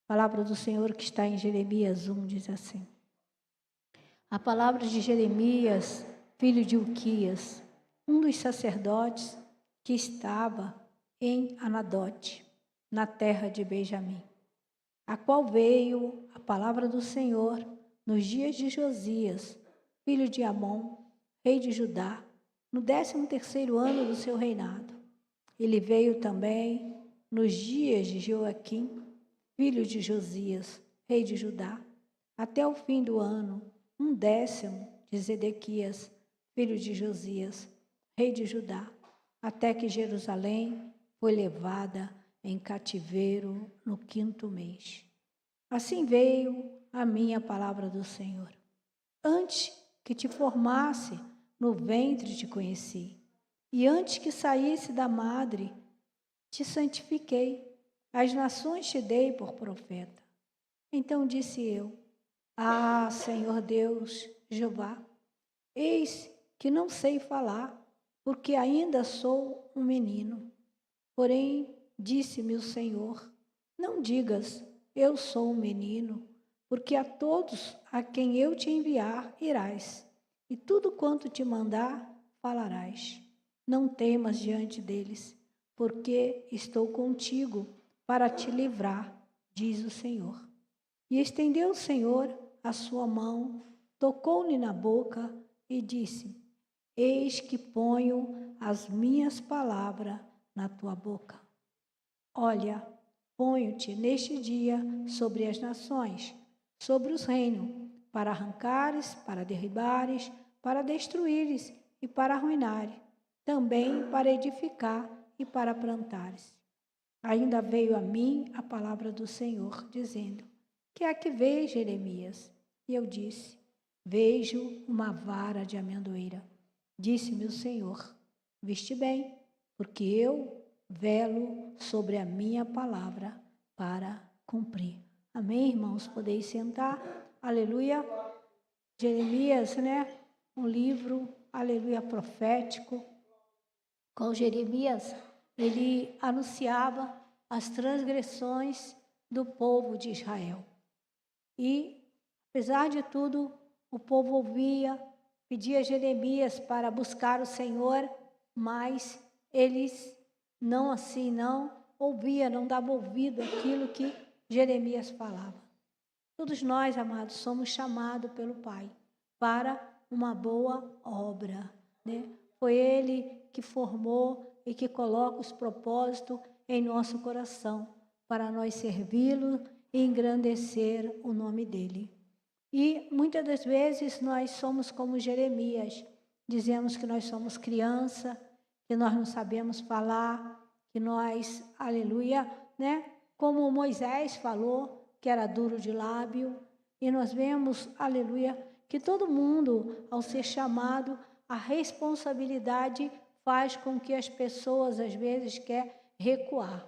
A palavra do Senhor que está em Jeremias 1 diz assim: a palavra de Jeremias, filho de Uquias, um dos sacerdotes que estava em Anadote, na terra de Benjamim, a qual veio a palavra do Senhor nos dias de Josias, filho de Amon, rei de Judá, no 13º ano do seu reinado. Ele veio também nos dias de Joaquim, filho de Josias, rei de Judá, até o fim do ano, 10º de Zedequias, filho de Josias, rei de Judá, até que Jerusalém foi levada em cativeiro no 5º mês. Assim veio a mim a palavra do Senhor. Antes que te formasse no ventre te conheci, e antes que saísse da madre te santifiquei. As nações te dei por profeta. Então disse eu: ah, Senhor Deus, Jeová, eis que não sei falar, porque ainda sou um menino. Porém, disse-me o Senhor: não digas, eu sou um menino, porque a todos a quem eu te enviar irás, e tudo quanto te mandar falarás. Não temas diante deles, porque estou contigo para te livrar, diz o Senhor. E estendeu o Senhor a sua mão, tocou-lhe na boca e disse: eis que ponho as minhas palavras na tua boca. Olha, ponho-te neste dia sobre as nações, sobre os reinos, para arrancares, para derribares, para destruíres e para arruinares, também para edificar e para plantares. Ainda veio a mim a palavra do Senhor, dizendo: que é que vês, Jeremias? E eu disse: vejo uma vara de amendoeira. Disse-me o Senhor: viste bem, porque eu velo sobre a minha palavra para cumprir. Amém, irmãos? Podeis sentar. Aleluia. Jeremias, né? Um livro, aleluia, profético. Com Jeremias, ele anunciava as transgressões do povo de Israel. E, apesar de tudo, o povo ouvia, pedia a Jeremias para buscar o Senhor, mas eles não ouvia, não dava ouvido àquilo que Jeremias falava. Todos nós, amados, somos chamados pelo Pai para uma boa obra, né? Foi Ele que formou e que coloca os propósitos em nosso coração para nós servi-lo e engrandecer o nome dEle. E muitas das vezes nós somos como Jeremias, dizemos que nós somos criança, que nós não sabemos falar, que nós, aleluia, né? Como Moisés falou, que era duro de lábio, e nós vemos, aleluia, que todo mundo, ao ser chamado, a responsabilidade faz com que as pessoas, às vezes, querem recuar.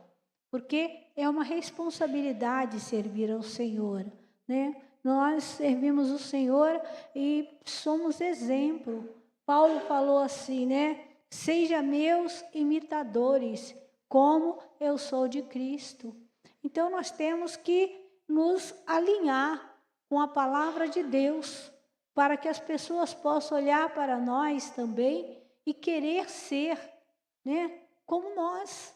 Porque é uma responsabilidade servir ao Senhor, né? Nós servimos o Senhor e somos exemplo. Paulo falou assim, né? Seja meus imitadores, como eu sou de Cristo. Então, nós temos que nos alinhar com a palavra de Deus, para que as pessoas possam olhar para nós também e querer ser, né, como nós,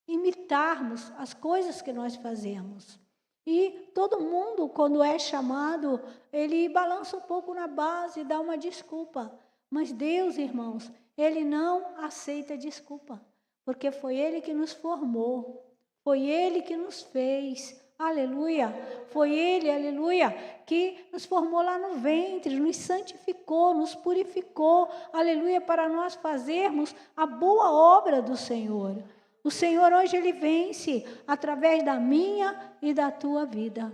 imitarmos as coisas que nós fazemos. E todo mundo, quando é chamado, ele balança um pouco na base, dá uma desculpa. Mas Deus, irmãos, Ele não aceita desculpa, porque foi Ele que nos formou, foi Ele que nos fez, aleluia. Foi Ele, aleluia, que nos formou lá no ventre, nos santificou, nos purificou, aleluia, para nós fazermos a boa obra do Senhor. O Senhor hoje, Ele vence através da minha e da tua vida.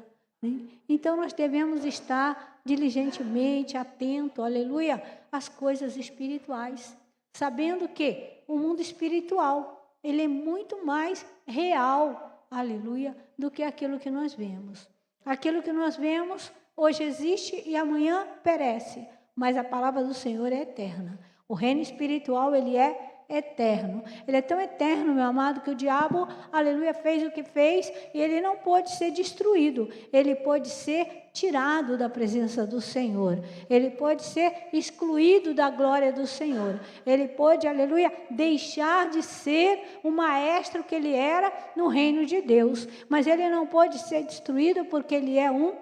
Então, nós devemos estar diligentemente atento, aleluia, às coisas espirituais, sabendo que o mundo espiritual, ele é muito mais real, aleluia, do que aquilo que nós vemos. Aquilo que nós vemos hoje existe e amanhã perece, mas a palavra do Senhor é eterna. O reino espiritual, ele é eterno. Ele é tão eterno, meu amado, que o diabo, aleluia, fez o que fez e ele não pôde ser destruído. Ele pôde ser tirado da presença do Senhor. Ele pode ser excluído da glória do Senhor. Ele pode, aleluia, deixar de ser o maestro que ele era no reino de Deus. Mas ele não pode ser destruído porque ele é um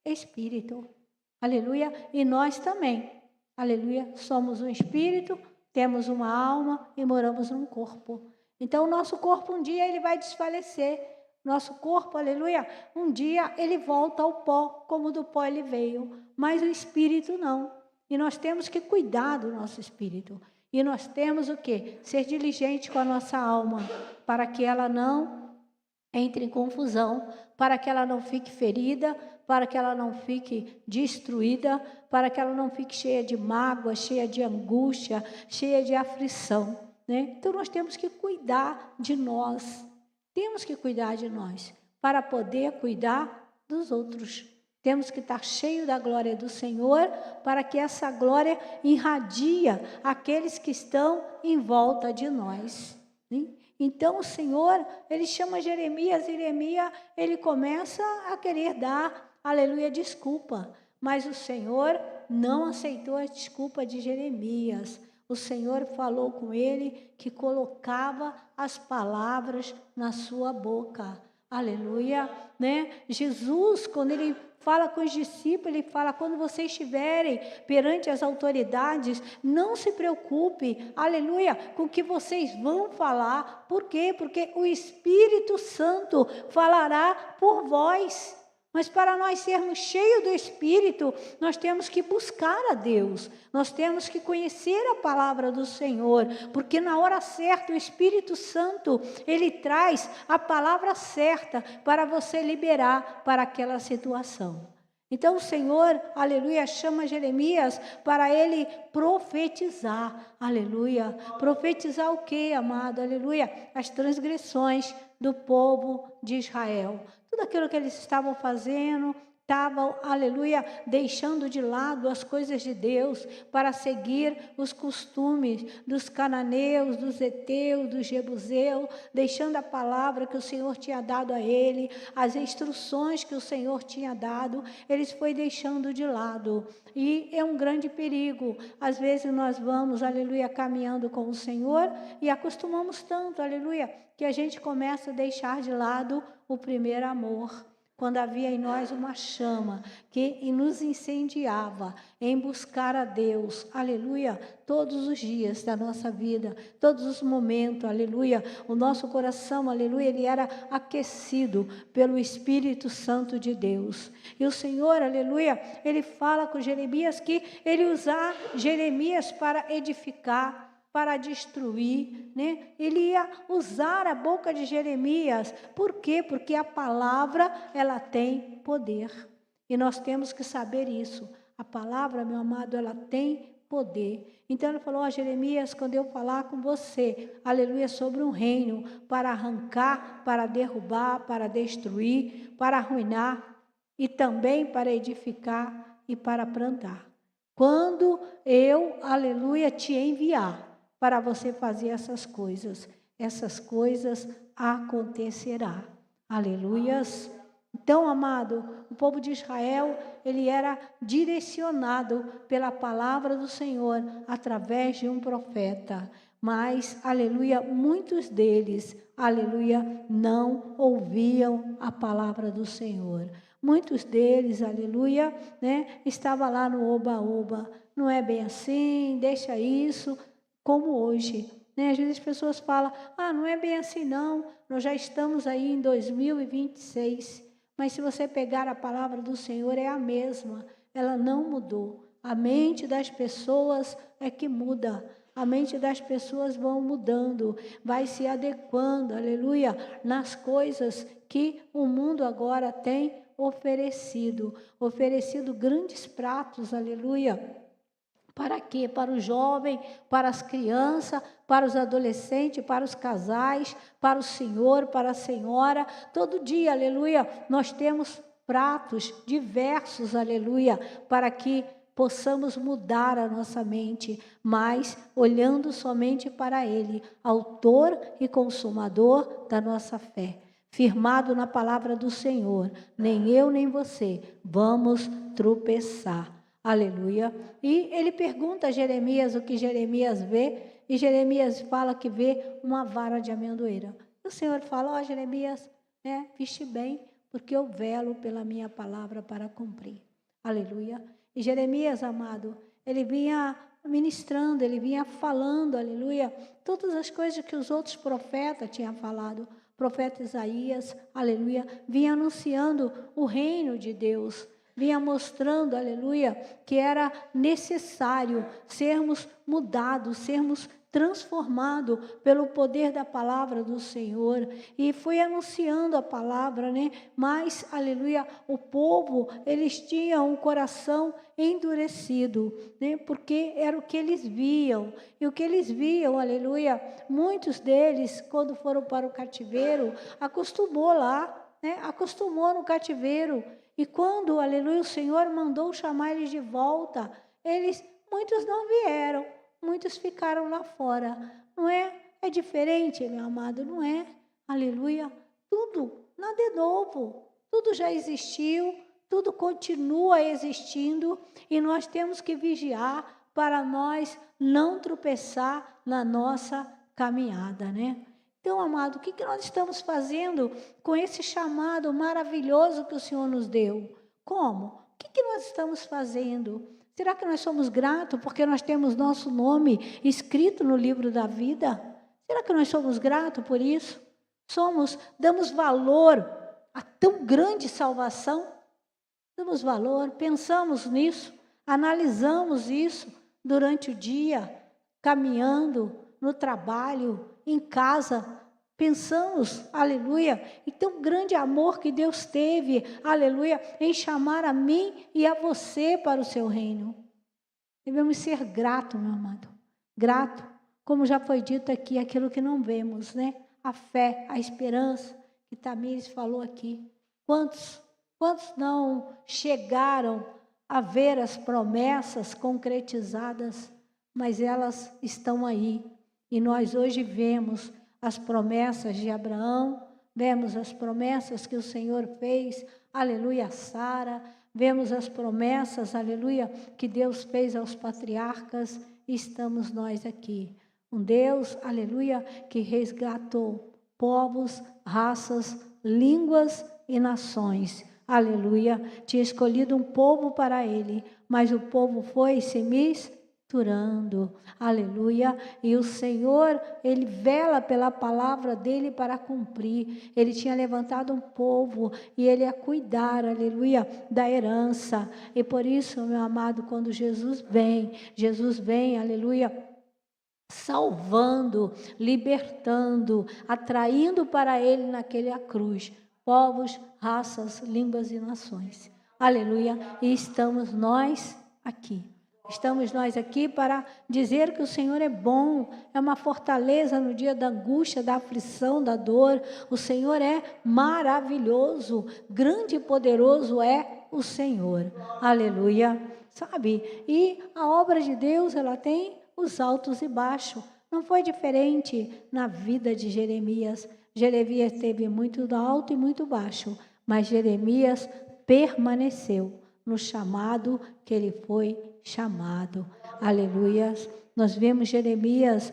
espírito. Aleluia. E nós também, aleluia, somos um espírito, temos uma alma e moramos num corpo. Então, o nosso corpo um dia ele vai desfalecer. Nosso corpo, aleluia, um dia ele volta ao pó, como do pó ele veio, mas o espírito não. E nós temos que cuidar do nosso espírito. E nós temos o quê? Ser diligente com a nossa alma, para que ela não entre em confusão, para que ela não fique ferida, para que ela não fique destruída, para que ela não fique cheia de mágoa, cheia de angústia, cheia de aflição, né? Então nós temos que cuidar de nós. Temos que cuidar de nós para poder cuidar dos outros. Temos que estar cheio da glória do Senhor para que essa glória irradia aqueles que estão em volta de nós. Né? Então o Senhor, ele chama Jeremias, ele começa a querer dar, aleluia, desculpa. Mas o Senhor não aceitou a desculpa de Jeremias. O Senhor falou com ele que colocava as palavras na sua boca. Aleluia, né? Jesus, quando ele fala com os discípulos, ele fala, quando vocês estiverem perante as autoridades, não se preocupe, aleluia, com o que vocês vão falar. Por quê? Porque o Espírito Santo falará por vós. Mas para nós sermos cheios do Espírito, nós temos que buscar a Deus, nós temos que conhecer a palavra do Senhor, porque na hora certa o Espírito Santo, ele traz a palavra certa para você liberar para aquela situação. Então o Senhor, aleluia, chama Jeremias para ele profetizar, aleluia. Profetizar o quê, amado? Aleluia, as transgressões do povo de Israel. Tudo aquilo que eles estavam fazendo, estavam, aleluia, deixando de lado as coisas de Deus para seguir os costumes dos cananeus, dos heteus, dos jebuseus, deixando a palavra que o Senhor tinha dado a ele, as instruções que o Senhor tinha dado, eles foi deixando de lado. E é um grande perigo. Às vezes nós vamos, aleluia, caminhando com o Senhor e acostumamos tanto, aleluia, que a gente começa a deixar de lado o primeiro amor. Quando havia em nós uma chama que nos incendiava em buscar a Deus, aleluia, todos os dias da nossa vida, todos os momentos, aleluia, o nosso coração, aleluia, ele era aquecido pelo Espírito Santo de Deus. E o Senhor, aleluia, ele fala com Jeremias que ele usar Jeremias para edificar, para destruir, né? Ele ia usar a boca de Jeremias. Por quê? Porque a palavra, ela tem poder. E nós temos que saber isso. A palavra, meu amado, ela tem poder. Então ele falou, Jeremias, quando eu falar com você, aleluia, sobre um reino, para arrancar, para derrubar, para destruir, para arruinar, e também para edificar e para plantar. Quando eu, aleluia, te enviar, para você fazer essas coisas acontecerá. Aleluias. Então, amado, o povo de Israel, ele era direcionado pela palavra do Senhor através de um profeta. Mas, aleluia, muitos deles, aleluia, não ouviam a palavra do Senhor. Muitos deles, aleluia, né, estavam lá no oba-oba. Não é bem assim, deixa isso. Como hoje, né? Às vezes as pessoas falam, não é bem assim não, nós já estamos aí em 2026, mas se você pegar a palavra do Senhor é a mesma, ela não mudou. A mente das pessoas é que muda, a mente das pessoas vão mudando, vai se adequando, aleluia, nas coisas que o mundo agora tem oferecido grandes pratos, aleluia. Para quê? Para o jovem, para as crianças, para os adolescentes, para os casais, para o senhor, para a senhora. Todo dia, aleluia, nós temos pratos diversos, aleluia, para possamos mudar a nossa mente, mas olhando somente para Ele, autor e consumador da nossa fé. Firmado na palavra do Senhor, nem eu nem você vamos tropeçar. Aleluia. E ele pergunta a Jeremias o que Jeremias vê, e Jeremias fala que vê uma vara de amendoeira. E o Senhor fala, Jeremias, viste bem, porque eu velo pela minha palavra para cumprir. Aleluia. E Jeremias, amado, ele vinha ministrando, ele vinha falando, aleluia, todas as coisas que os outros profetas tinham falado. O profeta Isaías, aleluia, vinha anunciando o reino de Deus, vinha mostrando, aleluia, que era necessário sermos mudados, sermos transformados pelo poder da palavra do Senhor, e foi anunciando a palavra, mas, aleluia, o povo, eles tinham um coração endurecido, porque era o que eles viam, e o que eles viam, aleluia, muitos deles, quando foram para o cativeiro, acostumou lá, acostumou no cativeiro, e quando, aleluia, o Senhor mandou chamar eles de volta, muitos não vieram, muitos ficaram lá fora. Não é? É diferente, meu amado, não é? Aleluia. Tudo, nada é novo. Tudo já existiu, tudo continua existindo e nós temos que vigiar para nós não tropeçar na nossa caminhada, Então, amado, o que nós estamos fazendo com esse chamado maravilhoso que o Senhor nos deu? Como? O que nós estamos fazendo? Será que nós somos gratos porque nós temos nosso nome escrito no livro da vida? Será que nós somos gratos por isso? Damos valor a tão grande salvação? Damos valor, pensamos nisso, analisamos isso durante o dia, caminhando, no trabalho, em casa, pensamos, aleluia, e tão grande amor que Deus teve, aleluia, em chamar a mim e a você para o seu reino. Devemos ser gratos, meu amado, grato, como já foi dito aqui, aquilo que não vemos, a fé, a esperança, que Tamires falou aqui. Quantos não chegaram a ver as promessas concretizadas, mas elas estão aí, e nós hoje vemos as promessas de Abraão, vemos as promessas que o Senhor fez, aleluia, a Sara, vemos as promessas, aleluia, que Deus fez aos patriarcas, e estamos nós aqui. Um Deus, aleluia, que resgatou povos, raças, línguas e nações, aleluia, tinha escolhido um povo para ele, mas o povo foi se misturando, aleluia, e o Senhor, ele vela pela palavra dele para cumprir. Ele tinha levantado um povo e ele ia cuidar, aleluia, da herança. E por isso, meu amado, quando Jesus vem, aleluia, salvando, libertando, atraindo para ele naquela cruz povos, raças, línguas e nações, aleluia, e estamos nós aqui. Estamos nós aqui para dizer que o Senhor é bom, é uma fortaleza no dia da angústia, da aflição, da dor. O Senhor é maravilhoso, grande e poderoso é o Senhor, aleluia, sabe? E a obra de Deus, ela tem os altos e baixos. Não foi diferente na vida de Jeremias. Jeremias teve muito alto e muito baixo, mas Jeremias permaneceu no chamado que ele foi chamado. Aleluia. Nós vemos Jeremias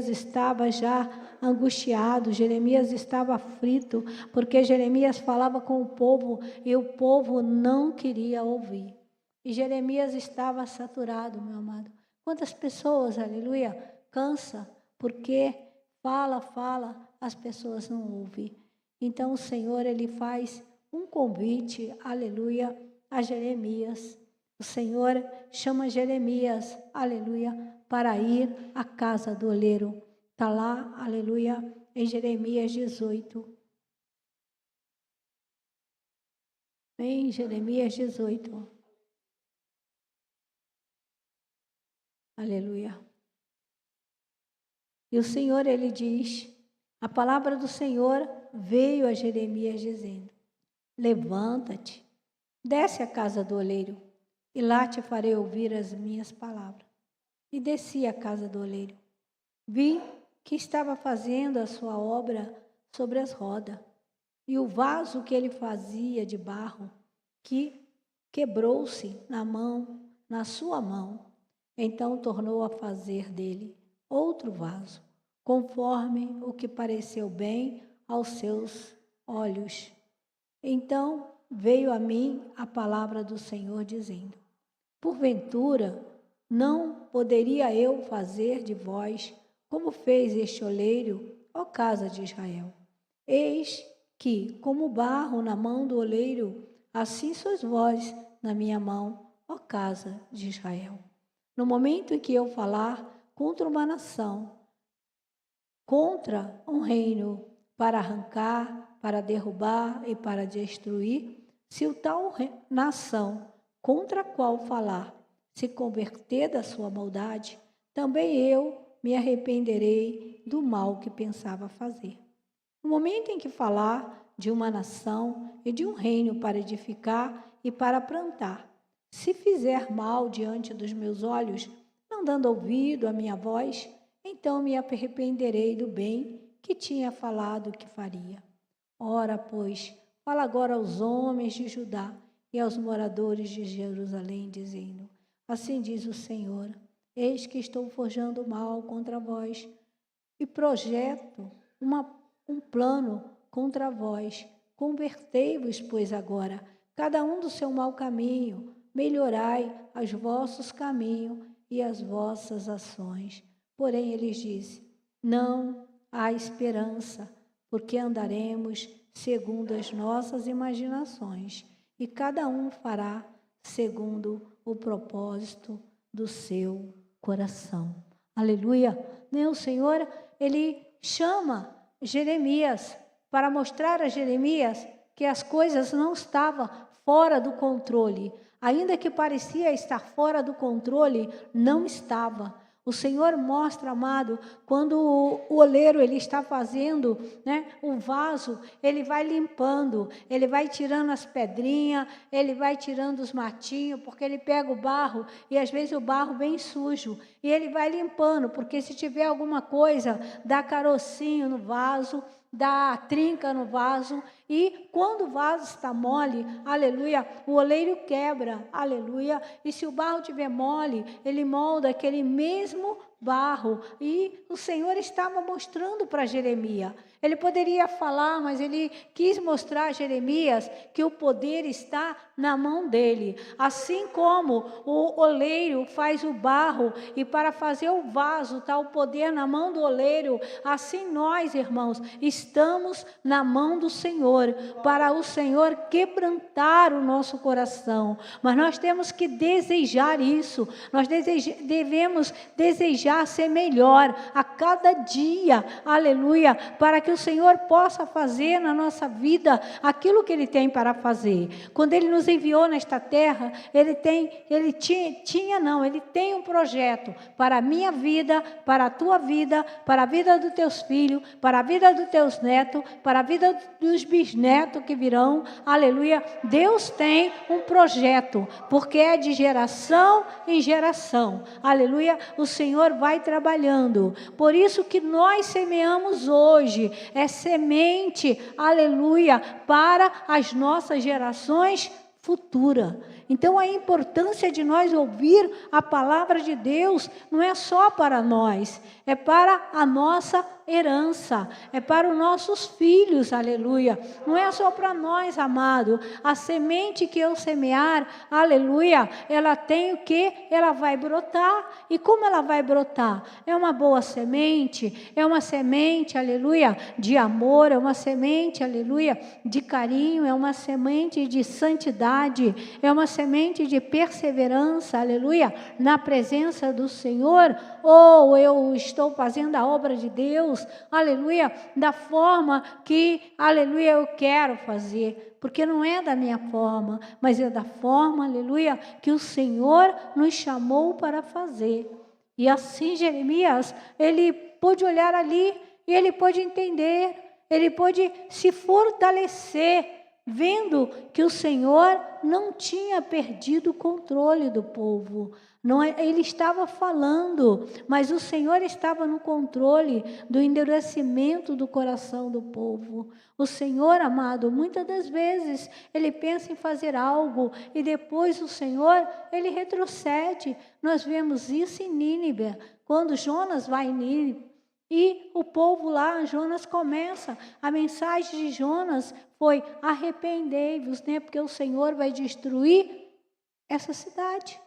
estava já angustiado, Jeremias estava aflito, porque Jeremias falava com o povo e o povo não queria ouvir. E Jeremias estava saturado, meu amado. Quantas pessoas, aleluia, cansa, porque fala, as pessoas não ouvem. Então o Senhor, ele faz um convite, aleluia, a Jeremias. O Senhor chama Jeremias, aleluia, para ir à casa do oleiro. Está lá, aleluia, em Jeremias 18. Em Jeremias 18. Aleluia. E o Senhor, ele diz, a palavra do Senhor veio a Jeremias dizendo: levanta-te, desce à casa do oleiro, e lá te farei ouvir as minhas palavras. E desci à casa do oleiro. Vi que estava fazendo a sua obra sobre as rodas, e o vaso que ele fazia de barro, que quebrou-se na sua mão. Então tornou a fazer dele outro vaso, conforme o que pareceu bem aos seus olhos. Então veio a mim a palavra do Senhor, dizendo: porventura, não poderia eu fazer de vós como fez este oleiro, ó casa de Israel? Eis que, como barro na mão do oleiro, assim sois vós na minha mão, ó casa de Israel. No momento em que eu falar contra uma nação, contra um reino, para arrancar, para derrubar e para destruir, se o tal nação contra a qual falar se converter da sua maldade, também eu me arrependerei do mal que pensava fazer. No momento em que falar de uma nação e de um reino para edificar e para plantar, se fizer mal diante dos meus olhos, não dando ouvido à minha voz, então me arrependerei do bem que tinha falado que faria. Ora, pois, fala agora aos homens de Judá e aos moradores de Jerusalém, dizendo: assim diz o Senhor: eis que estou forjando mal contra vós e projeto um plano contra vós. Convertei-vos, pois, agora, cada um do seu mau caminho, melhorai os vossos caminhos e as vossas ações. Porém, ele disse: não há esperança, porque andaremos segundo as nossas imaginações, e cada um fará segundo o propósito do seu coração. Aleluia! O Senhor, ele chama Jeremias para mostrar a Jeremias que as coisas não estavam fora do controle. Ainda que parecia estar fora do controle, não estava. O Senhor mostra, amado, quando o oleiro ele está fazendo, o vaso, ele vai limpando, ele vai tirando as pedrinhas, ele vai tirando os matinhos, porque ele pega o barro e às vezes o barro vem sujo, e ele vai limpando, porque se tiver alguma coisa, dá carocinho no vaso, dá trinca no vaso, e quando o vaso está mole, aleluia, o oleiro quebra, aleluia, e se o barro estiver mole, ele molda aquele mesmo barro, e o Senhor estava mostrando para Jeremias. Ele poderia falar, mas ele quis mostrar a Jeremias que o poder está na mão dele. Assim como o oleiro faz o barro e para fazer o vaso está o poder na mão do oleiro, assim nós, irmãos, estamos na mão do Senhor, para o Senhor quebrantar o nosso coração. Mas nós temos que desejar isso, nós devemos desejar ser melhor a cada dia, aleluia, para que o Senhor possa fazer na nossa vida aquilo que Ele tem para fazer. Quando Ele nos enviou nesta terra, Ele tem um projeto para a minha vida, para a tua vida, para a vida dos teus filhos, para a vida dos teus netos, para a vida dos bisnetos que virão, aleluia. Deus tem um projeto, porque é de geração em geração, aleluia. O Senhor vai trabalhando, por isso que nós semeamos hoje, é semente, aleluia, para as nossas gerações futuras. Então a importância de nós ouvir a palavra de Deus não é só para nós, é para a nossa herança, é para os nossos filhos, aleluia. Não é só para nós, amado. A semente que eu semear, aleluia, ela tem o que? Ela vai brotar. E como ela vai brotar? É uma boa semente, é uma semente, aleluia, de amor, é uma semente, aleluia, de carinho, é uma semente de santidade, é uma semente de perseverança, aleluia, na presença do Senhor. Ou eu estou fazendo a obra de Deus, aleluia, da forma que, aleluia, eu quero fazer, porque não é da minha forma, mas é da forma, aleluia, que o Senhor nos chamou para fazer. E assim Jeremias, ele pôde olhar ali, e ele pôde entender, ele pôde se fortalecer, vendo que o Senhor não tinha perdido o controle do povo. Ele estava falando, mas o Senhor estava no controle do endurecimento do coração do povo. O Senhor, amado, muitas das vezes, Ele pensa em fazer algo e depois o Senhor, Ele retrocede. Nós vemos isso em Nínive, quando Jonas vai em Nínive. E o povo lá, Jonas começa, a mensagem de Jonas foi: arrependei-vos, né? Porque o Senhor vai destruir essa cidade.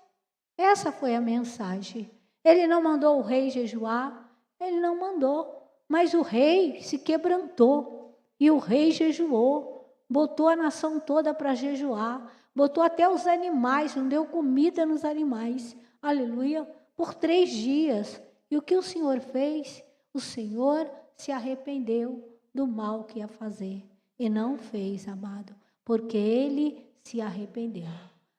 Essa foi a mensagem. Ele não mandou o rei jejuar, ele não mandou, mas o rei se quebrantou e o rei jejuou, botou a nação toda para jejuar, botou até os animais, não deu comida nos animais, aleluia, por 3 dias. E o que o Senhor fez? O Senhor se arrependeu do mal que ia fazer e não fez, amado, porque ele se arrependeu.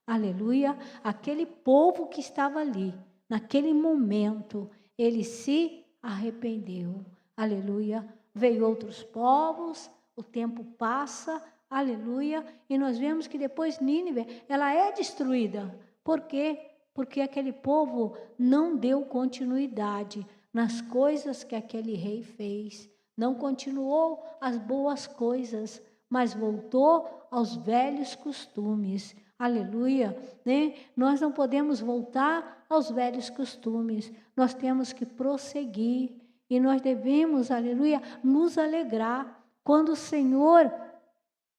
Aleluia, aquele povo que estava ali, naquele momento, ele se arrependeu. Aleluia, veio outros povos, o tempo passa, aleluia, e nós vemos que depois Nínive, ela é destruída. Por quê? Porque aquele povo não deu continuidade nas coisas que aquele rei fez. Não continuou as boas coisas, mas voltou aos velhos costumes. Aleluia, né? Nós não podemos voltar aos velhos costumes, nós temos que prosseguir e nós devemos, aleluia, nos alegrar quando o Senhor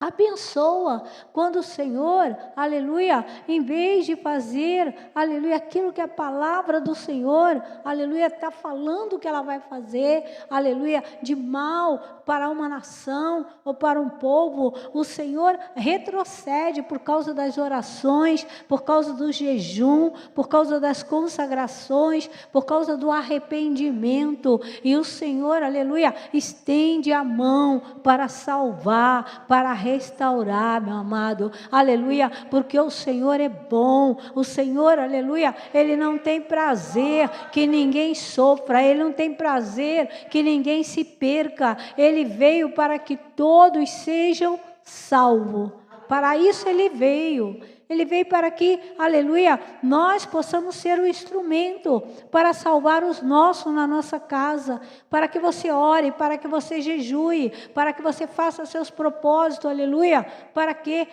abençoa, quando o Senhor, aleluia, em vez de fazer, aleluia, aquilo que a palavra do Senhor, aleluia, está falando que ela vai fazer, aleluia, de mal para uma nação ou para um povo, o Senhor retrocede por causa das orações, por causa do jejum, por causa das consagrações, por causa do arrependimento, e o Senhor, aleluia, estende a mão para salvar, para restaurar, meu amado, aleluia, porque o Senhor é bom, o Senhor, aleluia, Ele não tem prazer que ninguém sofra, Ele não tem prazer que ninguém se perca, Ele veio para que todos sejam salvos, para isso Ele veio para que, aleluia, nós possamos ser o instrumento para salvar os nossos na nossa casa, para que você ore, para que você jejue, para que você faça seus propósitos, aleluia, para que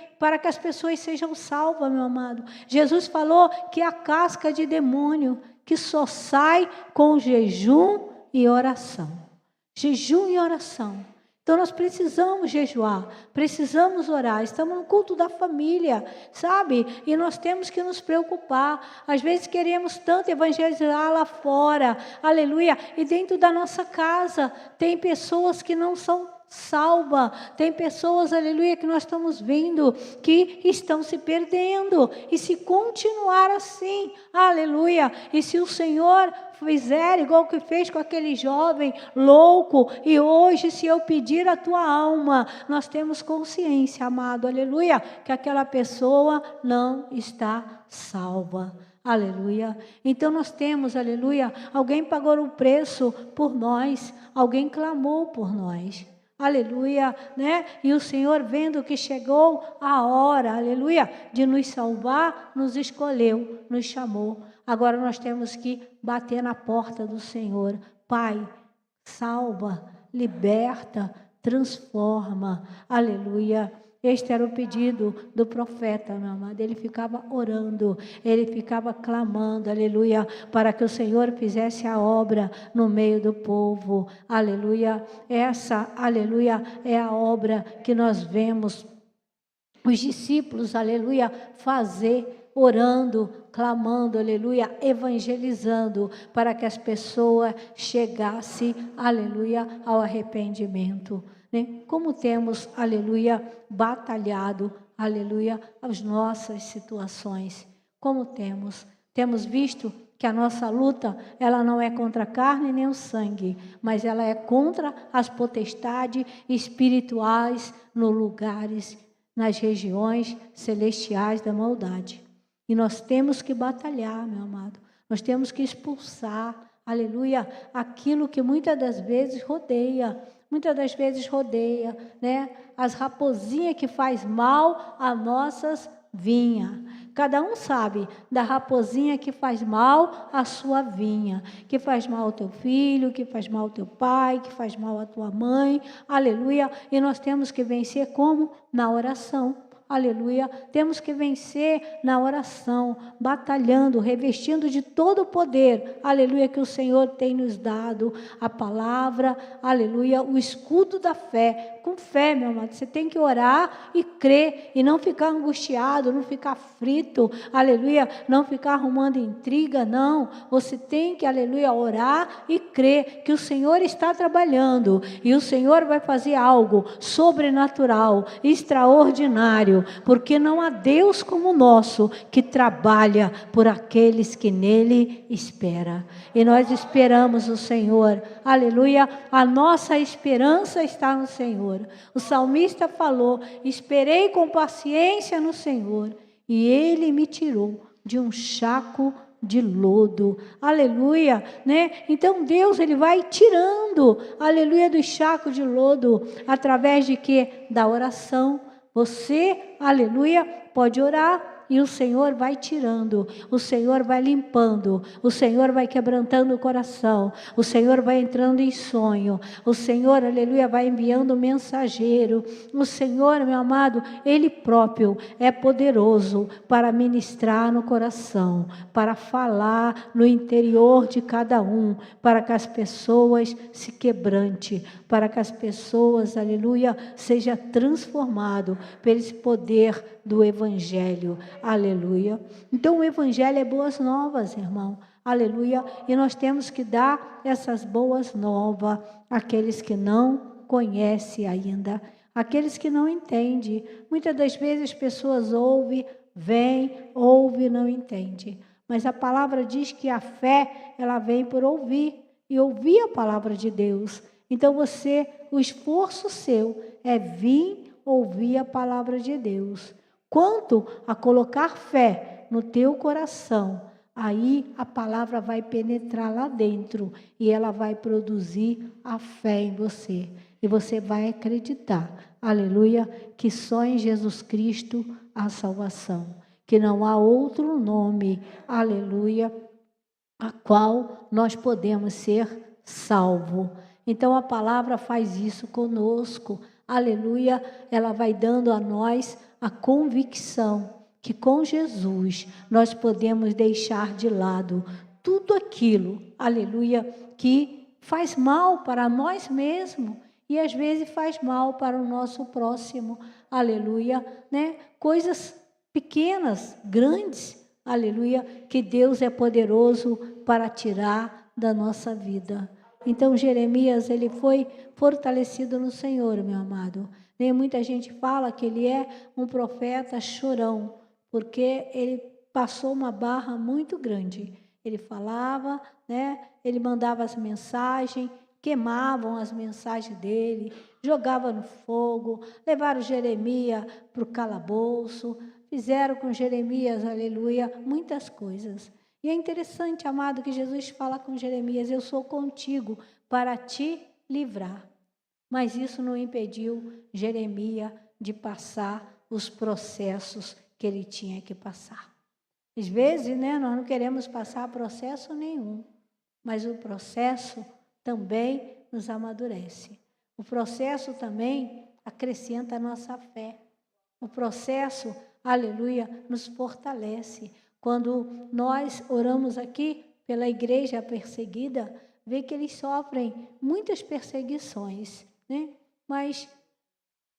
as pessoas sejam salvas, meu amado. Jesus falou que a casca de demônio que só sai com jejum e oração. Jejum e oração. Então nós precisamos jejuar, precisamos orar, estamos no culto da família, sabe? E nós temos que nos preocupar. Às vezes queremos tanto evangelizar lá fora, aleluia, e dentro da nossa casa tem pessoas que não são salva, tem pessoas, aleluia, que nós estamos vendo que estão se perdendo, e se continuar assim, aleluia, e se o Senhor fizer igual que fez com aquele jovem louco, e hoje se eu pedir a tua alma, nós temos consciência, amado, aleluia, que aquela pessoa não está salva. Aleluia. Então nós temos, aleluia, alguém pagou o preço por nós, alguém clamou por nós. Aleluia, né? E o Senhor, vendo que chegou a hora, aleluia, de nos salvar, nos escolheu, nos chamou. Agora nós temos que bater na porta do Senhor. Pai, salva, liberta, transforma. Aleluia. Este era o pedido do profeta, meu amado. Ele ficava orando, ele ficava clamando, aleluia, para que o Senhor fizesse a obra no meio do povo, aleluia. Essa, aleluia, é a obra que nós vemos os discípulos, aleluia, fazer, orando, clamando, aleluia, evangelizando, para que as pessoas chegassem, aleluia, ao arrependimento. Como temos, aleluia, batalhado, aleluia, as nossas situações. Como temos visto que a nossa luta, ela não é contra a carne nem o sangue, mas ela é contra as potestades espirituais nos lugares, nas regiões celestiais da maldade. E nós temos que batalhar, meu amado. Nós temos que expulsar, aleluia, aquilo que muitas das vezes rodeia, né? As raposinhas que faz mal a nossas vinhas. Cada um sabe da raposinha que faz mal à sua vinha, que faz mal ao teu filho, que faz mal ao teu pai, que faz mal à tua mãe, aleluia. E nós temos que vencer como? Na oração. Aleluia, temos que vencer na oração, batalhando, revestindo de todo o poder, aleluia, que o Senhor tem nos dado, a palavra, aleluia, o escudo da fé. Com fé, meu amado, você tem que orar e crer, e não ficar angustiado, não ficar aflito, aleluia, não ficar arrumando intriga, não. Você tem que, aleluia, orar e crer que o Senhor está trabalhando, e o Senhor vai fazer algo sobrenatural, extraordinário, porque não há Deus como o nosso, que trabalha por aqueles que nele espera. E nós esperamos o Senhor, aleluia, a nossa esperança está no Senhor. O salmista falou: esperei com paciência no Senhor, e Ele me tirou de um chaco de lodo, aleluia, né? Então Deus, Ele vai tirando, aleluia, do chaco de lodo, através de quê? Da oração. Você, aleluia, pode orar, e o Senhor vai tirando, o Senhor vai limpando, o Senhor vai quebrantando o coração, o Senhor vai entrando em sonho, o Senhor, aleluia, vai enviando mensageiro. O Senhor, meu amado, Ele próprio é poderoso para ministrar no coração, para falar no interior de cada um, para que as pessoas se quebrantem, para que as pessoas, aleluia, seja transformado pelo esse poder do Evangelho, aleluia. Então o Evangelho é boas novas, irmão, aleluia, e nós temos que dar essas boas novas àqueles que não conhecem ainda, aqueles que não entendem. Muitas das vezes as pessoas ouvem, vêm, ouvem e não entendem, mas a palavra diz que a fé, ela vem por ouvir, e ouvir a palavra de Deus. Então você, o esforço seu é vir ouvir a palavra de Deus. Quanto a colocar fé no teu coração, aí a palavra vai penetrar lá dentro e ela vai produzir a fé em você. E você vai acreditar, aleluia, que só em Jesus Cristo há salvação. Que não há outro nome, aleluia, a qual nós podemos ser salvos. Então a palavra faz isso conosco, aleluia, ela vai dando a nós a convicção que com Jesus nós podemos deixar de lado tudo aquilo, aleluia, que faz mal para nós mesmos e às vezes faz mal para o nosso próximo, aleluia, né? Coisas pequenas, grandes, aleluia, que Deus é poderoso para tirar da nossa vida. Então Jeremias, ele foi fortalecido no Senhor, meu amado. Nem muita gente fala que ele é um profeta chorão, porque ele passou uma barra muito grande. Ele falava, né? Ele mandava as mensagens, queimavam as mensagens dele, jogavam no fogo, levaram Jeremias para o calabouço, fizeram com Jeremias, aleluia, muitas coisas. E é interessante, amado, que Jesus fala com Jeremias: eu sou contigo para te livrar. Mas isso não impediu Jeremias de passar os processos que ele tinha que passar. Às vezes, né, nós não queremos passar processo nenhum, mas o processo também nos amadurece. O processo também acrescenta a nossa fé. O processo, aleluia, nos fortalece. Quando nós oramos aqui pela igreja perseguida, vê que eles sofrem muitas perseguições, né? Mas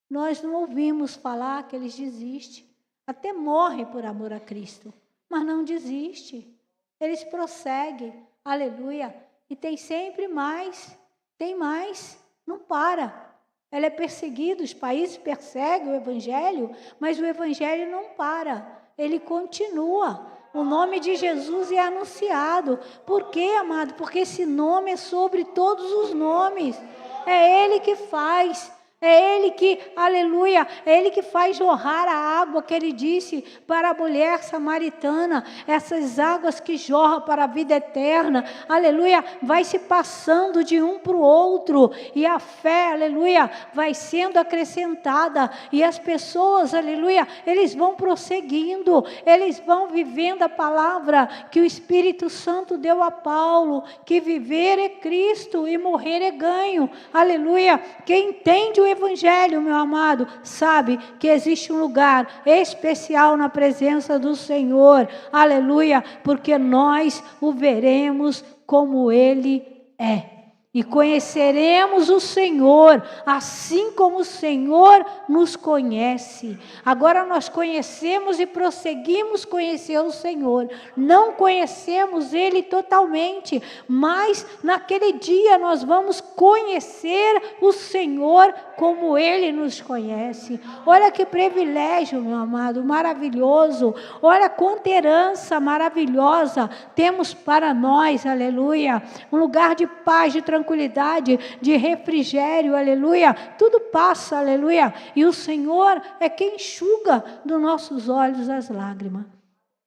nós não ouvimos falar que eles desistem. Até morrem por amor a Cristo, mas não desistem. Eles prosseguem, aleluia. E tem sempre mais, tem mais, não para. Ela é perseguida, os países perseguem o Evangelho, mas o Evangelho não para, ele continua. O nome de Jesus é anunciado. Por quê, amado? Porque esse nome é sobre todos os nomes. É Ele que faz. É Ele que, aleluia, é Ele que faz jorrar a água que Ele disse para a mulher samaritana, essas águas que jorram para a vida eterna, aleluia, vai se passando de um para o outro, e a fé, aleluia, vai sendo acrescentada, e as pessoas, aleluia, eles vão prosseguindo, eles vão vivendo a palavra que o Espírito Santo deu a Paulo, que viver é Cristo e morrer é ganho, aleluia. Quem entende o Evangelho, meu amado, sabe que existe um lugar especial na presença do Senhor, aleluia, porque nós o veremos como Ele é. E conheceremos o Senhor, assim como o Senhor nos conhece. Agora nós conhecemos e prosseguimos conhecer o Senhor. Não conhecemos Ele totalmente, mas naquele dia nós vamos conhecer o Senhor como Ele nos conhece. Olha que privilégio, meu amado, maravilhoso. Olha quanta herança maravilhosa temos para nós, aleluia. Um lugar de paz, de tranquilidade, de refrigério, aleluia. Tudo passa, aleluia. E o Senhor é quem enxuga dos nossos olhos as lágrimas.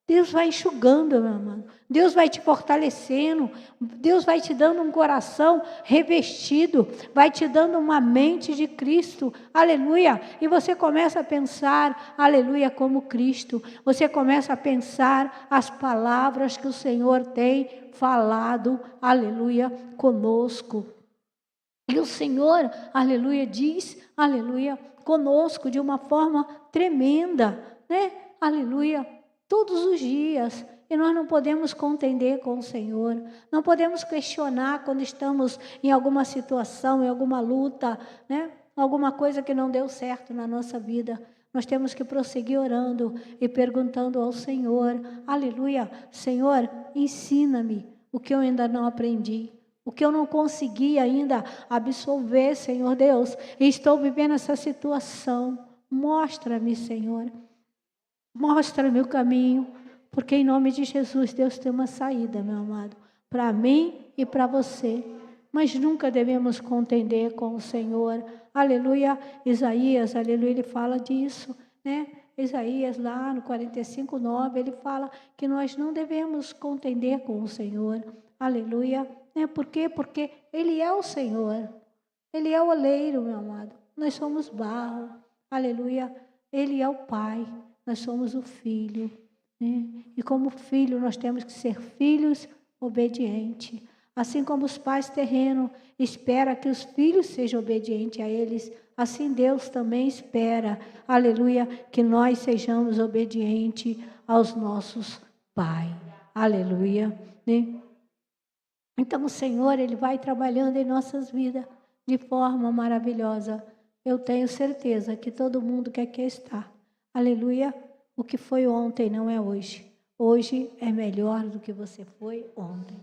Deus vai enxugando, meu amado. Deus vai te fortalecendo. Deus vai te dando um coração revestido. Vai te dando uma mente de Cristo. Aleluia. E você começa a pensar, aleluia, como Cristo. Você começa a pensar as palavras que o Senhor tem falado, aleluia, conosco. E o Senhor, aleluia, diz, aleluia, conosco de uma forma tremenda, né? Aleluia. Todos os dias, e nós não podemos contender com o Senhor, não podemos questionar quando estamos em alguma situação, em alguma luta, né? Alguma coisa que não deu certo na nossa vida. Nós temos que prosseguir orando e perguntando ao Senhor, aleluia, Senhor, ensina-me o que eu ainda não aprendi, o que eu não consegui ainda absolver, Senhor Deus, e estou vivendo essa situação. Mostra-me, Senhor. Mostra-me o caminho, porque em nome de Jesus, Deus tem uma saída, meu amado, para mim e para você. Mas nunca devemos contender com o Senhor. Aleluia. Isaías, aleluia, ele fala disso, né? Isaías lá no 45:9, ele fala que nós não devemos contender com o Senhor. Aleluia. Né? Por quê? Porque Ele é o Senhor. Ele é o oleiro, meu amado. Nós somos barro. Aleluia. Ele é o Pai. Nós somos o Filho, né? E como filho nós temos que ser filhos obedientes. Assim como os pais terrenos esperam que os filhos sejam obedientes a eles, assim Deus também espera, aleluia, que nós sejamos obedientes aos nossos pais. Aleluia, né? Então o Senhor, Ele vai trabalhando em nossas vidas de forma maravilhosa. Eu tenho certeza que todo mundo que aqui está, aleluia, o que foi ontem não é hoje. Hoje é melhor do que você foi ontem.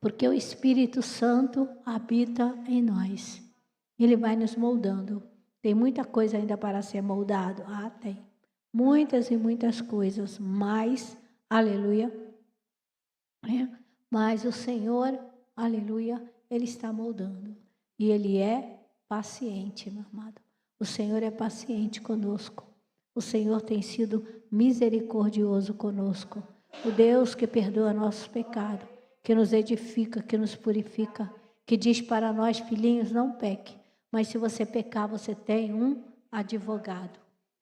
Porque o Espírito Santo habita em nós. Ele vai nos moldando. Tem muita coisa ainda para ser moldado. Ah, tem. Muitas e muitas coisas. Mas, aleluia. Mas o Senhor, aleluia, Ele está moldando. E Ele é paciente, meu amado. O Senhor é paciente conosco. O Senhor tem sido misericordioso conosco. O Deus que perdoa nossos pecados, que nos edifica, que nos purifica, que diz para nós, filhinhos, não peque. Mas se você pecar, você tem um advogado.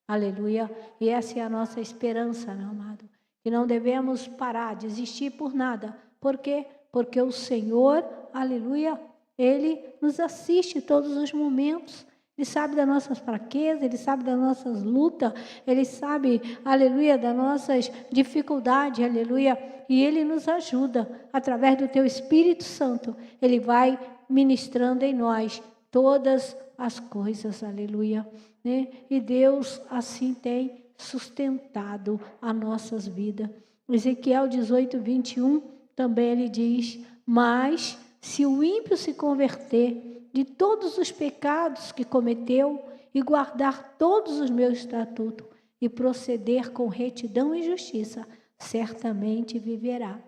Aleluia. E essa é a nossa esperança, meu amado. Que não devemos parar, desistir por nada. Por quê? Porque o Senhor, aleluia, Ele nos assiste em todos os momentos. Ele sabe das nossas fraquezas, Ele sabe das nossas lutas, Ele sabe, aleluia, das nossas dificuldades, aleluia. E Ele nos ajuda, através do Teu Espírito Santo, Ele vai ministrando em nós todas as coisas, aleluia. Né? E Deus assim tem sustentado as nossas vidas. Ezequiel 18:21, também ele diz, mas se o ímpio se converter de todos os pecados que cometeu e guardar todos os meus estatutos e proceder com retidão e justiça, certamente viverá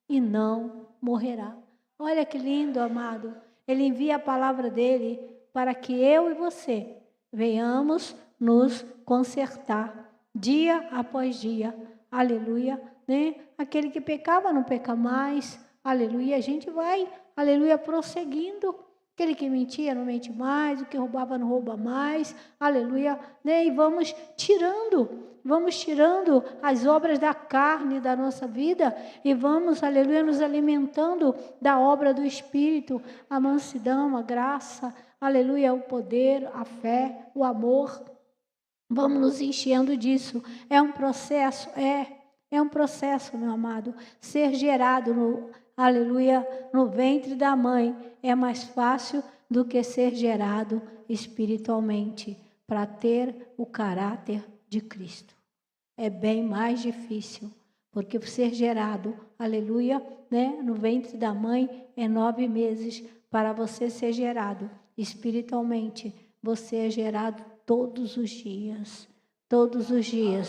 e não morrerá. Olha que lindo, amado. Ele envia a palavra dele para que eu e você venhamos nos consertar dia após dia. Aleluia, né? Aquele que pecava não peca mais. Aleluia, a gente vai, aleluia, prosseguindo. Aquele que mentia não mente mais, o que roubava não rouba mais. Aleluia, né? E vamos tirando as obras da carne da nossa vida e vamos, aleluia, nos alimentando da obra do Espírito, a mansidão, a graça, aleluia, o poder, a fé, o amor. Vamos nos enchendo disso. É um processo, é um processo, meu amado. Ser gerado, aleluia, no ventre da mãe é mais fácil do que ser gerado espiritualmente para ter o caráter de Cristo. É bem mais difícil, porque ser gerado, aleluia, né, no ventre da mãe é 9 meses. Para você ser gerado espiritualmente, você é gerado todos os dias,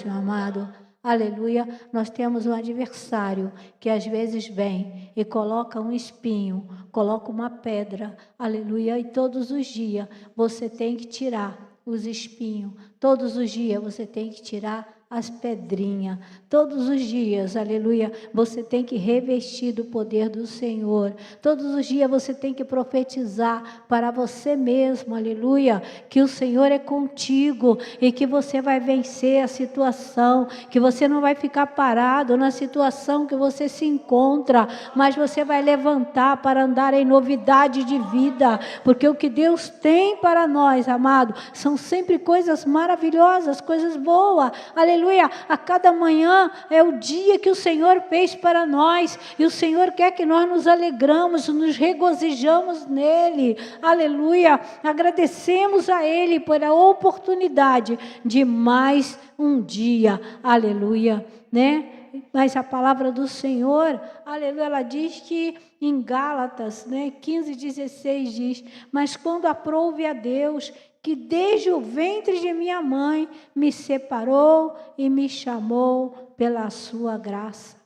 meu amado. Aleluia, nós temos um adversário que às vezes vem e coloca um espinho, coloca uma pedra, aleluia, e todos os dias você tem que tirar os espinhos, todos os dias você tem que tirar as pedrinhas, todos os dias, aleluia, você tem que revestir do poder do Senhor, todos os dias você tem que profetizar para você mesmo, aleluia, que o Senhor é contigo e que você vai vencer a situação, que você não vai ficar parado na situação que você se encontra, mas você vai levantar para andar em novidade de vida, porque o que Deus tem para nós, amado, são sempre coisas maravilhosas, coisas boas, aleluia. A cada manhã é o dia que o Senhor fez para nós, e o Senhor quer que nós nos alegramos, nos regozijamos nele, aleluia, agradecemos a Ele por a oportunidade de mais um dia, aleluia, né? Mas a palavra do Senhor, aleluia, ela diz que em Gálatas, né, 15:16 diz, mas quando aprouve a Deus, que desde o ventre de minha mãe me separou e me chamou pela sua graça,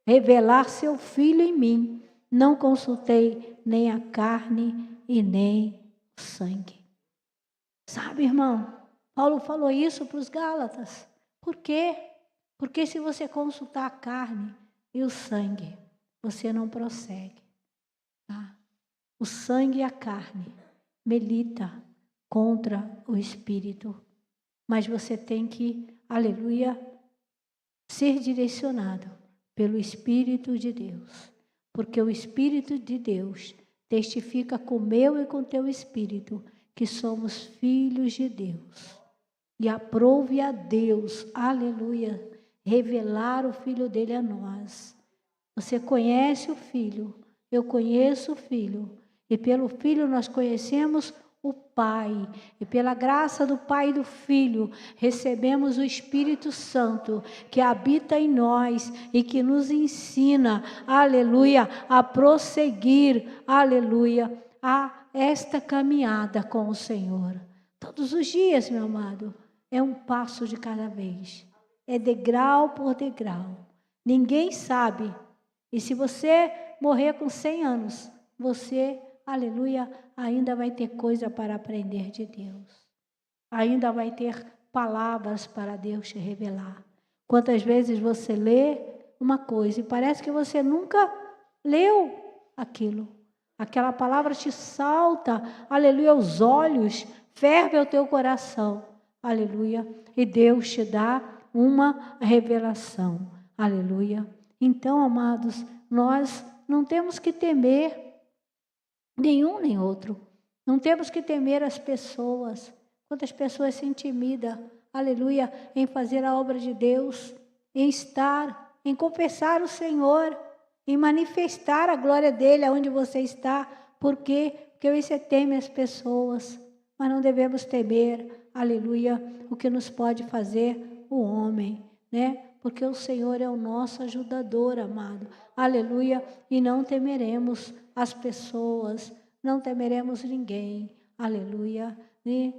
revelar seu Filho em mim, não consultei nem a carne e nem o sangue. Sabe, irmão, Paulo falou isso para os Gálatas. Por quê? Porque se você consultar a carne e o sangue, você não prossegue. Tá? O sangue e a carne milita contra o Espírito. Mas você tem que, aleluia, ser direcionado pelo Espírito de Deus. Porque o Espírito de Deus testifica com o meu e com o teu Espírito que somos filhos de Deus. E aprove a Deus, aleluia, revelar o Filho dele a nós. Você conhece o Filho, eu conheço o Filho. E pelo Filho nós conhecemos o Pai, e pela graça do Pai e do Filho, recebemos o Espírito Santo, que habita em nós e que nos ensina, aleluia, a prosseguir, aleluia, a esta caminhada com o Senhor. Todos os dias, meu amado, é um passo de cada vez, é degrau por degrau. Ninguém sabe, e se você morrer com 100 anos, você, aleluia, ainda vai ter coisa para aprender de Deus. Ainda vai ter palavras para Deus te revelar. Quantas vezes você lê uma coisa e parece que você nunca leu aquilo. Aquela palavra te salta, aleluia, aos olhos, ferve o teu coração, aleluia, e Deus te dá uma revelação, aleluia. Então, amados, nós não temos que temer nenhum nem outro. Não temos que temer as pessoas. Quantas pessoas se intimidam, aleluia, em fazer a obra de Deus, em estar, em confessar o Senhor, em manifestar a glória dele aonde você está. Por quê? Porque você teme as pessoas, mas não devemos temer, aleluia, o que nos pode fazer o homem, né? Porque o Senhor é o nosso ajudador, amado, aleluia, e não temeremos as pessoas, não temeremos ninguém, aleluia. E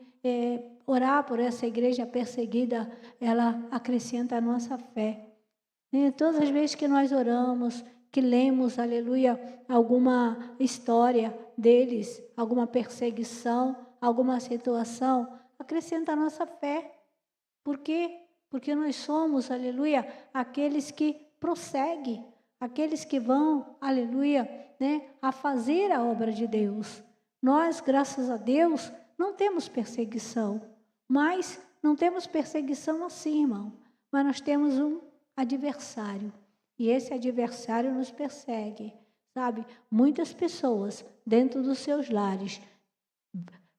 orar por essa igreja perseguida, ela acrescenta a nossa fé. E todas as vezes que nós oramos, que lemos, aleluia, alguma história deles, alguma perseguição, alguma situação, acrescenta a nossa fé. Por quê? Porque nós somos, aleluia, aqueles que prosseguem, aqueles que vão, aleluia, né, a fazer a obra de Deus. Nós, graças a Deus, não temos perseguição, mas não temos perseguição assim, irmão, mas nós temos um adversário, e esse adversário nos persegue, sabe? Muitas pessoas dentro dos seus lares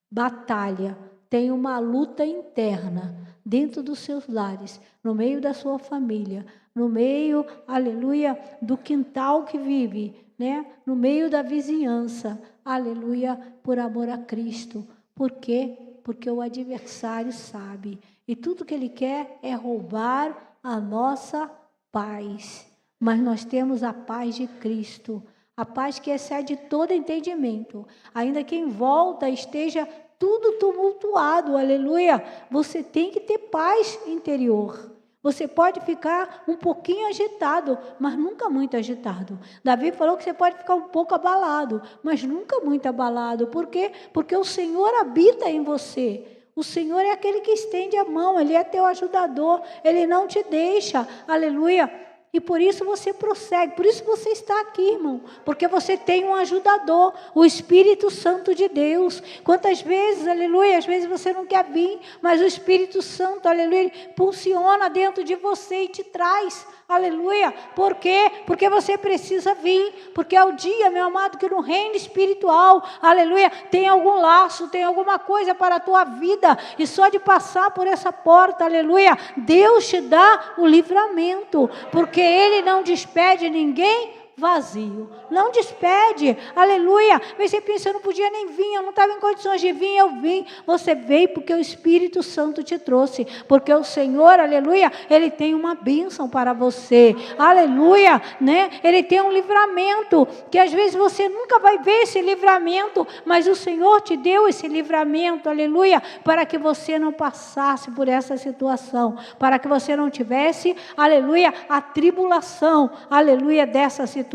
batalha, tem uma luta interna dentro dos seus lares, no meio da sua família, no meio, aleluia, do quintal que vive, né? No meio da vizinhança, aleluia, por amor a Cristo. Por quê? Porque o adversário sabe, e tudo que ele quer é roubar a nossa paz. Mas nós temos a paz de Cristo, a paz que excede todo entendimento. Ainda que em volta esteja tudo tumultuado, aleluia, você tem que ter paz interior. Você pode ficar um pouquinho agitado, mas nunca muito agitado. Davi falou que você pode ficar um pouco abalado, mas nunca muito abalado. Por quê? Porque o Senhor habita em você. O Senhor é aquele que estende a mão, Ele é teu ajudador, Ele não te deixa, aleluia. E por isso você prossegue, por isso você está aqui, irmão, porque você tem um ajudador, o Espírito Santo de Deus. Quantas vezes, aleluia, às vezes você não quer vir, mas o Espírito Santo, aleluia, ele pulsiona dentro de você e te traz, aleluia. Por quê? Porque você precisa vir, porque é o dia, meu amado, que no reino espiritual, aleluia, tem algum laço, tem alguma coisa para a tua vida, e só de passar por essa porta, aleluia, Deus te dá o livramento, porque Ele não despede ninguém vazio, não despede, aleluia. Mas você pensa, eu não podia nem vir, eu não estava em condições de vir, eu vim. Você veio porque o Espírito Santo te trouxe, porque o Senhor, aleluia, Ele tem uma bênção para você, aleluia, né? Ele tem um livramento, que às vezes você nunca vai ver esse livramento, mas o Senhor te deu esse livramento, aleluia, para que você não passasse por essa situação, para que você não tivesse, aleluia, a tribulação, aleluia, dessa situação.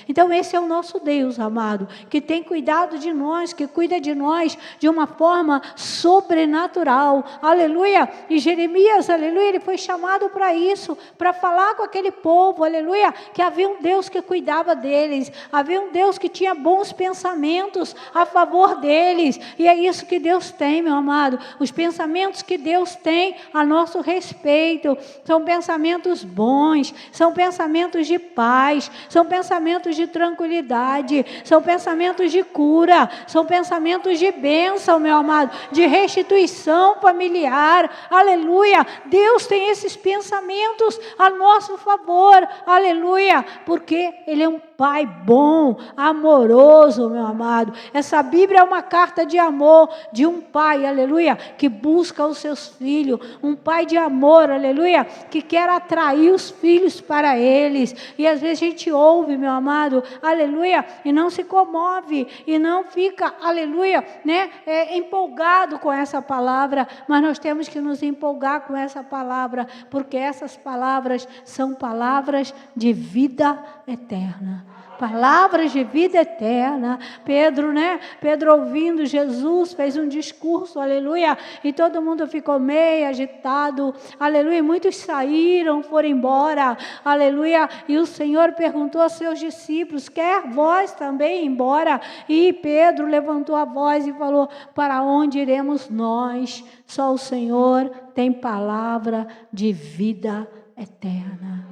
Então esse é o nosso Deus, amado, que tem cuidado de nós, que cuida de nós de uma forma sobrenatural, aleluia. E Jeremias, aleluia, ele foi chamado para isso, para falar com aquele povo, aleluia, que havia um Deus que cuidava deles, havia um Deus que tinha bons pensamentos a favor deles, e é isso que Deus tem, meu amado. Os pensamentos que Deus tem a nosso respeito são pensamentos bons, são pensamentos de paz, são pensamentos de tranquilidade, são pensamentos de cura, são pensamentos de bênção, meu amado, de restituição familiar, aleluia. Deus tem esses pensamentos a nosso favor, aleluia, porque Ele é um Pai bom, amoroso, meu amado. Essa Bíblia é uma carta de amor de um pai, aleluia, que busca os seus filhos, um pai de amor, aleluia, que quer atrair os filhos para eles. E às vezes a gente ouve, meu amado, aleluia, e não se comove, e não fica, aleluia, né, empolgado com essa palavra, mas nós temos que nos empolgar com essa palavra, porque essas palavras são palavras de vida eterna. Palavras de vida eterna. Pedro, né? Pedro ouvindo Jesus, fez um discurso, aleluia, e todo mundo ficou meio agitado, aleluia, muitos saíram, foram embora, aleluia, e o Senhor perguntou aos seus discípulos, quer vós também ir embora? E Pedro levantou a voz e falou, para onde iremos nós? Só o Senhor tem palavra de vida eterna.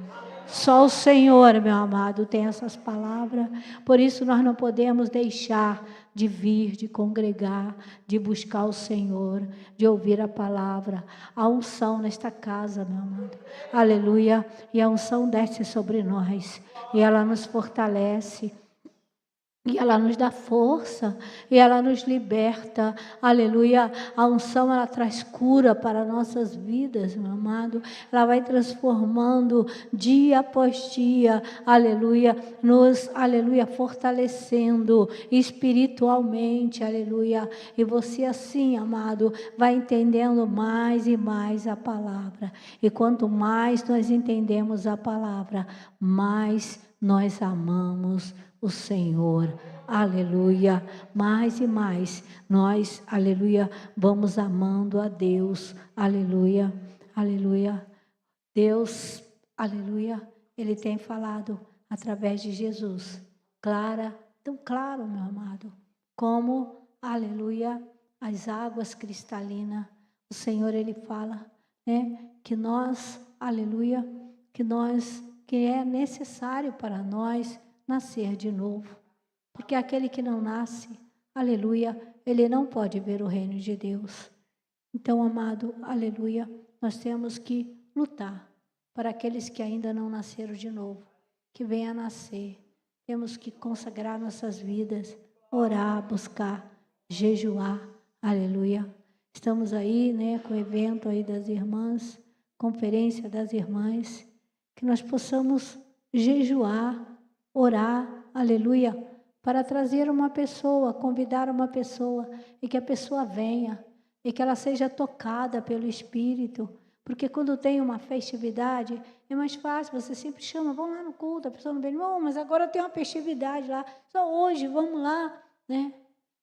Só o Senhor, meu amado, tem essas palavras. Por isso nós não podemos deixar de vir, de congregar, de buscar o Senhor, de ouvir a palavra. A unção nesta casa, meu amado, aleluia, e a unção desce sobre nós, e ela nos fortalece, e ela nos dá força, e ela nos liberta, aleluia. A unção, ela traz cura para nossas vidas, meu amado. Ela vai transformando dia após dia, aleluia, nos, aleluia, fortalecendo espiritualmente, aleluia. E você assim, amado, vai entendendo mais e mais a palavra. E quanto mais nós entendemos a palavra, mais nós amamos o Senhor. Aleluia. Mais e mais, nós, aleluia, vamos amando a Deus. Aleluia, aleluia. Deus, aleluia, Ele tem falado através de Jesus. Tão claro, meu amado, como, aleluia, as águas cristalinas. O Senhor, Ele fala, né, que nós, aleluia, que é necessário para nós nascer de novo. Porque aquele que não nasce, aleluia, ele não pode ver o reino de Deus. Então, amado, aleluia, nós temos que lutar para aqueles que ainda não nasceram de novo, que venham a nascer. Temos que consagrar nossas vidas, orar, buscar, jejuar, aleluia. Estamos aí, né, com o evento aí das irmãs, conferência das irmãs, que nós possamos jejuar, orar, aleluia, para trazer uma pessoa, convidar uma pessoa, e que a pessoa venha, e que ela seja tocada pelo Espírito, porque quando tem uma festividade, é mais fácil, você sempre chama, vamos lá no culto, a pessoa não vem, não, mas agora tem uma festividade lá, só hoje, vamos lá, né?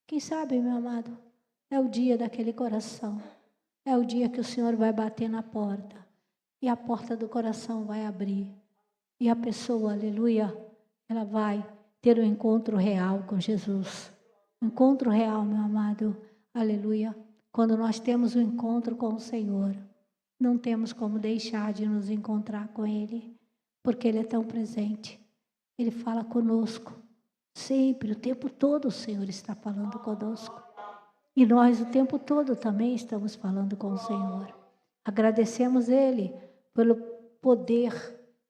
Quem sabe, meu amado, é o dia daquele coração, é o dia que o Senhor vai bater na porta, e a porta do coração vai abrir, e a pessoa, aleluia, ela vai ter um encontro real com Jesus. Encontro real, meu amado, aleluia. Quando nós temos um encontro com o Senhor, não temos como deixar de nos encontrar com Ele, porque Ele é tão presente. Ele fala conosco, sempre, o tempo todo o Senhor está falando conosco. E nós o tempo todo também estamos falando com o Senhor. Agradecemos Ele pelo poder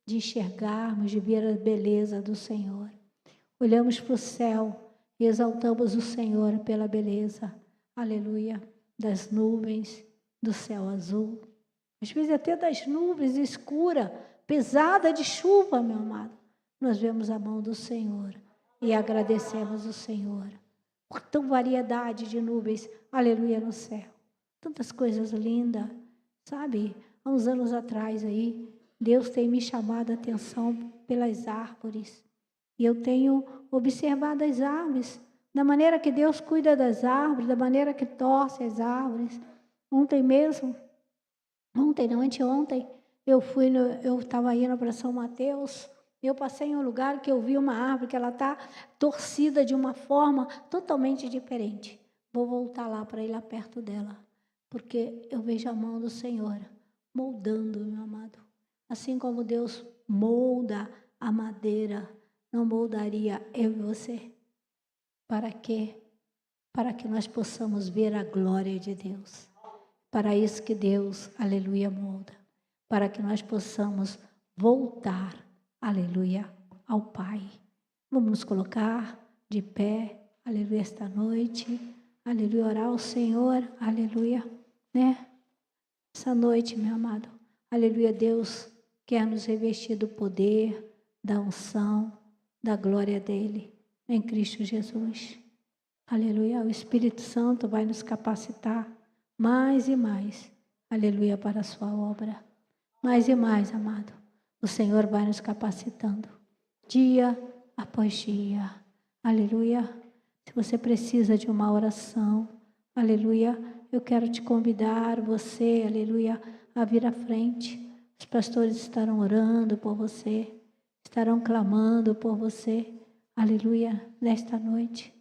de enxergarmos, de ver a beleza do Senhor. Olhamos para o céu e exaltamos o Senhor pela beleza, aleluia, das nuvens, do céu azul. Às vezes até das nuvens escura, pesada de chuva, meu amado. Nós vemos a mão do Senhor e agradecemos o Senhor por tão variedade de nuvens, aleluia, no céu. Tantas coisas lindas, sabe? Há uns anos atrás aí, Deus tem me chamado a atenção pelas árvores. E eu tenho observado as árvores, da maneira que Deus cuida das árvores, da maneira que torce as árvores. Anteontem, eu estava indo para São Mateus, eu passei em um lugar que eu vi uma árvore que ela está torcida de uma forma totalmente diferente. Vou voltar lá para ir lá perto dela, porque eu vejo a mão do Senhor moldando, meu amado. Assim como Deus molda a madeira, não moldaria eu e você? Para quê? Para que nós possamos ver a glória de Deus. Para isso que Deus, aleluia, molda. Para que nós possamos voltar, aleluia, ao Pai. Vamos nos colocar de pé, aleluia, esta noite. Aleluia, orar ao Senhor, aleluia, né? Essa noite, meu amado, aleluia, Deus quer nos revestir do poder, da unção, da glória dEle, em Cristo Jesus. Aleluia, o Espírito Santo vai nos capacitar mais e mais, aleluia, para a sua obra. Mais e mais, amado, o Senhor vai nos capacitando, dia após dia, aleluia. Se você precisa de uma oração, aleluia, eu quero te convidar, você, aleluia, a vir à frente. Os pastores estarão orando por você, estarão clamando por você, aleluia, nesta noite,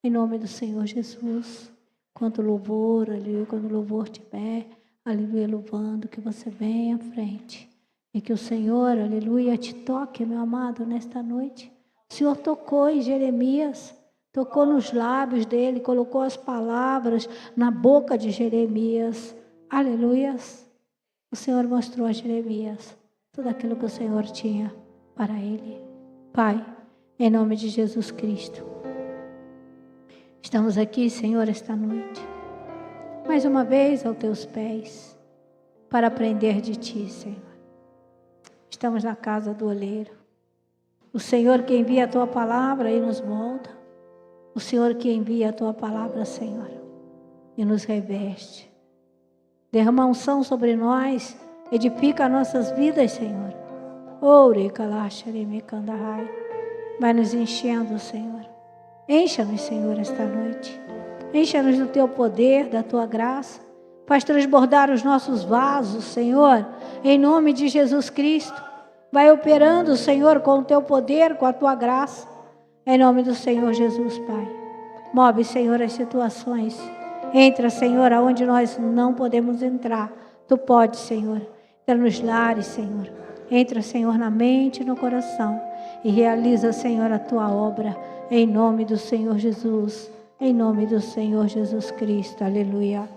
em nome do Senhor Jesus. Quanto louvor, aleluia, quando o louvor estiver, aleluia, louvando, que você venha à frente. E que o Senhor, aleluia, te toque, meu amado, nesta noite. O Senhor tocou em Jeremias, tocou nos lábios dele, colocou as palavras na boca de Jeremias. Aleluias. O Senhor mostrou a Jeremias tudo aquilo que o Senhor tinha para ele. Pai, em nome de Jesus Cristo, estamos aqui, Senhor, esta noite, mais uma vez aos teus pés, para aprender de ti, Senhor. Estamos na casa do oleiro. O Senhor que envia a tua palavra e nos molda. O Senhor que envia a tua palavra, Senhor, e nos reveste. Derrama unção sobre nós, edifica nossas vidas, Senhor. Vai nos enchendo, Senhor. Encha-nos, Senhor, esta noite. Encha-nos do teu poder, da tua graça. Faz transbordar os nossos vasos, Senhor, em nome de Jesus Cristo. Vai operando, Senhor, com o teu poder, com a tua graça. Em nome do Senhor Jesus, Pai. Move, Senhor, as situações. Entra, Senhor, aonde nós não podemos entrar. Tu podes, Senhor. Entra nos lares, Senhor. Entra, Senhor, na mente e no coração. E realiza, Senhor, a tua obra. Em nome do Senhor Jesus. Em nome do Senhor Jesus Cristo. Aleluia.